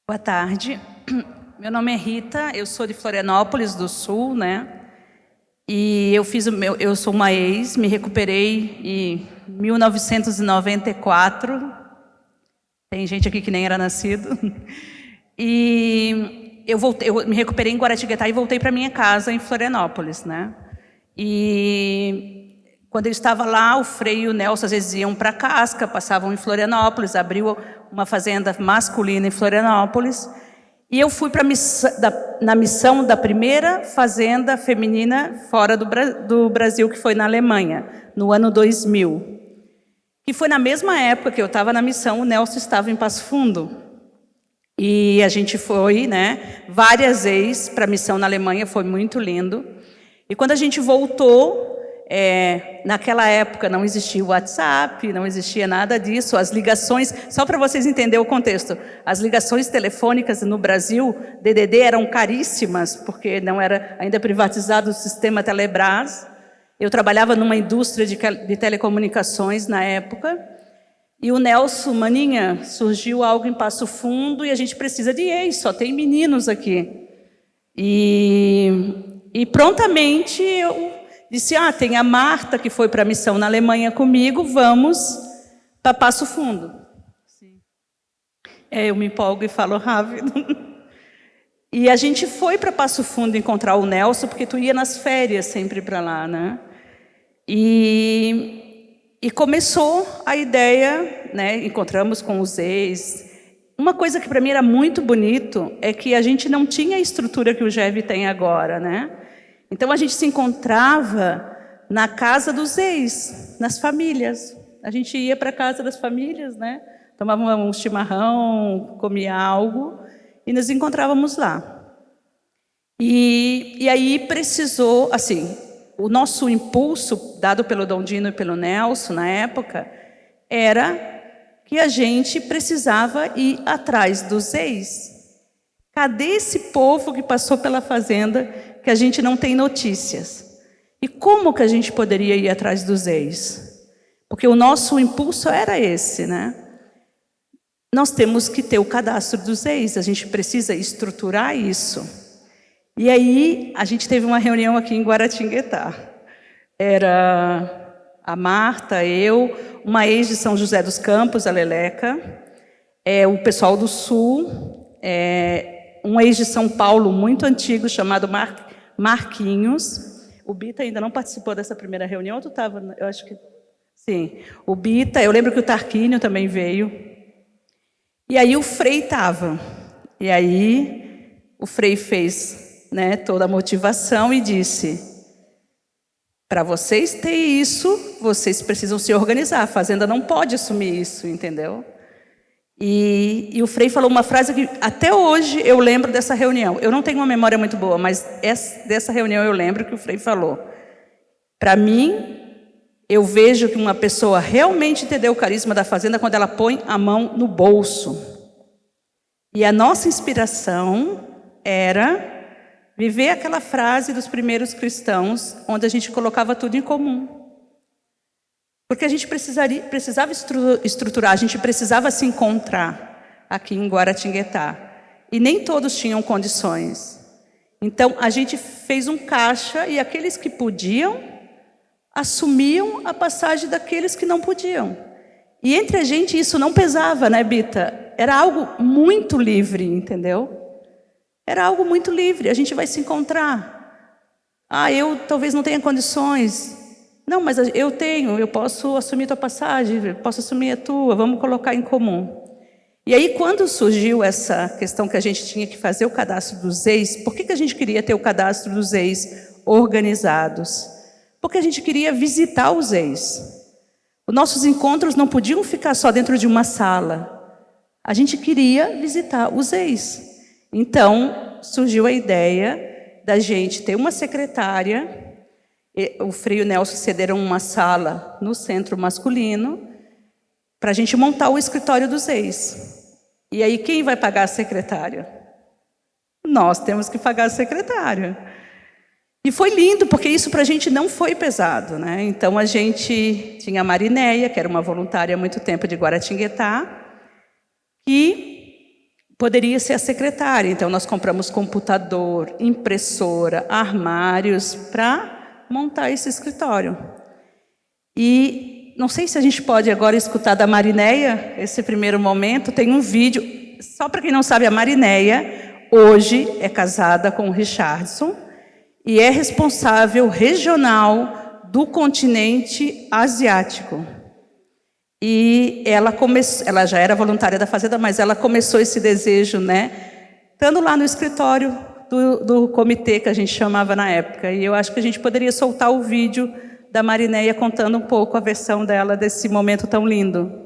Boa tarde. Meu nome é Rita, eu sou de Florianópolis do Sul, né? E eu sou uma ex, me recuperei em 1994. Tem gente aqui que nem era nascido. E eu me recuperei em Guaratinguetá e voltei para minha casa em Florianópolis, né? E quando eu estava lá, o Frei e o Nelson às vezes iam para Casca, passavam em Florianópolis, abriu uma fazenda masculina em Florianópolis. E eu fui na missão da primeira fazenda feminina fora do Brasil, que foi na Alemanha, no ano 2000. Que foi na mesma época que eu estava na missão, o Nelson estava em Passo Fundo. E a gente foi, né, várias vezes para a missão na Alemanha, foi muito lindo. E quando a gente voltou, naquela época não existia o WhatsApp, não existia nada disso, as ligações, só para vocês entenderem o contexto, as ligações telefônicas no Brasil, DDD, eram caríssimas, porque não era ainda privatizado o sistema Telebrás. Eu trabalhava numa indústria de telecomunicações na época, e o Nelson, maninha, surgiu algo em Passo Fundo e a gente precisa de ex, só tem meninos aqui. E prontamente eu disse, tem a Marta, que foi para a missão na Alemanha comigo, vamos para Passo Fundo. Sim. Eu me empolgo e falo rápido. E a gente foi para Passo Fundo encontrar o Nelson, porque tu ia nas férias sempre para lá, né? E começou a ideia, né? Encontramos com os ex. Uma coisa que para mim era muito bonito é que a gente não tinha a estrutura que o GEV tem agora, né? Então a gente se encontrava na casa dos ex, nas famílias. A gente ia para a casa das famílias, né? Tomava um chimarrão, comia algo e nos encontrávamos lá. E aí precisou, assim, o nosso impulso, dado pelo Dom Dino e pelo Nelson na época, era que a gente precisava ir atrás dos ex. Cadê esse povo que passou pela fazenda que a gente não tem notícias? E como que a gente poderia ir atrás dos ex? Porque o nosso impulso era esse, né? Nós temos que ter o cadastro dos ex, a gente precisa estruturar isso. E aí, a gente teve uma reunião aqui em Guaratinguetá. Era a Marta, eu, uma ex de São José dos Campos, a Leleca, o pessoal do Sul, um ex de São Paulo muito antigo, chamado Marquinhos. O Bita ainda não participou dessa primeira reunião, ou tu estava? Eu acho que sim. O Bita, eu lembro que o Tarquínio também veio. E aí o Frei estava. E aí o Frei fez, né, toda a motivação e disse: para vocês ter isso, vocês precisam se organizar. A fazenda não pode assumir isso, entendeu? E o Frei falou uma frase que até hoje eu lembro dessa reunião. Eu não tenho uma memória muito boa, mas dessa reunião eu lembro que o Frei falou: para mim, eu vejo que uma pessoa realmente entendeu o carisma da fazenda quando ela põe a mão no bolso. E a nossa inspiração era viver aquela frase dos primeiros cristãos, onde a gente colocava tudo em comum. Porque a gente precisava estruturar, a gente precisava se encontrar aqui em Guaratinguetá. E nem todos tinham condições. Então, a gente fez um caixa e aqueles que podiam assumiam a passagem daqueles que não podiam. E entre a gente isso não pesava, né, Bita? Era algo muito livre, entendeu? Era algo muito livre, a gente vai se encontrar. Eu talvez não tenha condições. Não, mas eu tenho, eu posso assumir tua passagem, eu posso assumir a tua, vamos colocar em comum. E aí, quando surgiu essa questão que a gente tinha que fazer o cadastro dos ex, por que a gente queria ter o cadastro dos ex organizados? Porque a gente queria visitar os ex. Os nossos encontros não podiam ficar só dentro de uma sala. A gente queria visitar os ex. Então, surgiu a ideia da gente ter uma secretária. O Frei e o Nelson cederam uma sala no centro masculino para a gente montar o escritório dos ex. E aí, quem vai pagar a secretária? Nós temos que pagar a secretária. E foi lindo, porque isso para a gente não foi pesado, né? Então, a gente tinha a Marinéia, que era uma voluntária há muito tempo de Guaratinguetá, que poderia ser a secretária. Então, nós compramos computador, impressora, armários para montar esse escritório. E não sei se a gente pode agora escutar da Marinéia, esse primeiro momento. Tem um vídeo, só para quem não sabe, a Marinéia hoje é casada com o Richardson e é responsável regional do continente asiático. E ela já era voluntária da Fazenda, mas ela começou esse desejo, né, estando lá no escritório do comitê que a gente chamava na época. E eu acho que a gente poderia soltar o vídeo da Marinéia contando um pouco a versão dela desse momento tão lindo.